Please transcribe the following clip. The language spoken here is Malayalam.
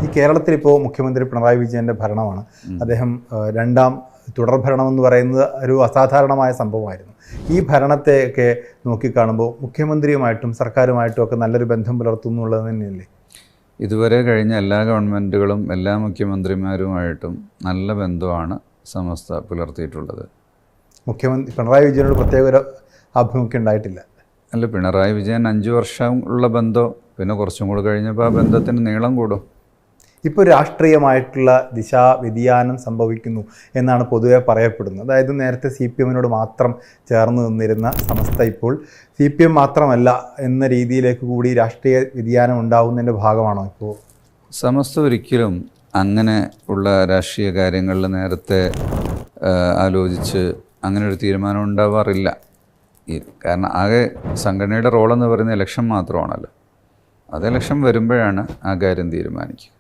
ഈ കേരളത്തിൽ ഇപ്പോൾ മുഖ്യമന്ത്രി പിണറായി വിജയൻ്റെ ഭരണമാണ്. അദ്ദേഹം രണ്ടാം തുടർഭരണമെന്ന് പറയുന്നത് ഒരു അസാധാരണമായ സംഭവമായിരുന്നു. ഈ ഭരണത്തെയൊക്കെ നോക്കിക്കാണുമ്പോൾ മുഖ്യമന്ത്രിയുമായിട്ടും സർക്കാരുമായിട്ടും ഒക്കെ നല്ലൊരു ബന്ധം പുലർത്തുന്നു എന്നുള്ളത് തന്നെയല്ലേ? ഇതുവരെ കഴിഞ്ഞ എല്ലാ ഗവൺമെൻറ്റുകളും എല്ലാ മുഖ്യമന്ത്രിമാരുമായിട്ടും നല്ല ബന്ധമാണ് സമസ്ത പുലർത്തിയിട്ടുള്ളത്. മുഖ്യമന്ത്രി പിണറായി വിജയനോട് പ്രത്യേക ഒരു ആഭിമുഖ്യം ഉണ്ടായിട്ടില്ല. അല്ല, പിണറായി വിജയൻ 5 വർഷം ഉള്ള ബന്ധം, പിന്നെ കുറച്ചും കൂടി കഴിഞ്ഞപ്പോൾ ആ ബന്ധത്തിന് നീളം കൂടും. ഇപ്പോൾ രാഷ്ട്രീയമായിട്ടുള്ള ദിശാ വ്യതിയാനം സംഭവിക്കുന്നു എന്നാണ് പൊതുവെ പറയപ്പെടുന്നത്. അതായത് നേരത്തെ CPM മാത്രം ചേർന്ന് നിന്നിരുന്ന സമസ്ത ഇപ്പോൾ CPM മാത്രമല്ല എന്ന രീതിയിലേക്ക് കൂടി രാഷ്ട്രീയ വ്യതിയാനം ഉണ്ടാകുന്നതിൻ്റെ ഭാഗമാണോ ഇപ്പോൾ? സമസ്ത ഒരിക്കലും അങ്ങനെ ഉള്ള രാഷ്ട്രീയ കാര്യങ്ങളിൽ നേരത്തെ ആലോചിച്ച് അങ്ങനെ ഒരു തീരുമാനം ഉണ്ടാവാറില്ല. കാരണം ആകെ സംഘടനയുടെ റോളെന്ന് പറയുന്നത് ഇലക്ഷൻ മാത്രമാണല്ലോ. അത് ഇലക്ഷൻ വരുമ്പോഴാണ് ആ കാര്യം തീരുമാനിക്കുക.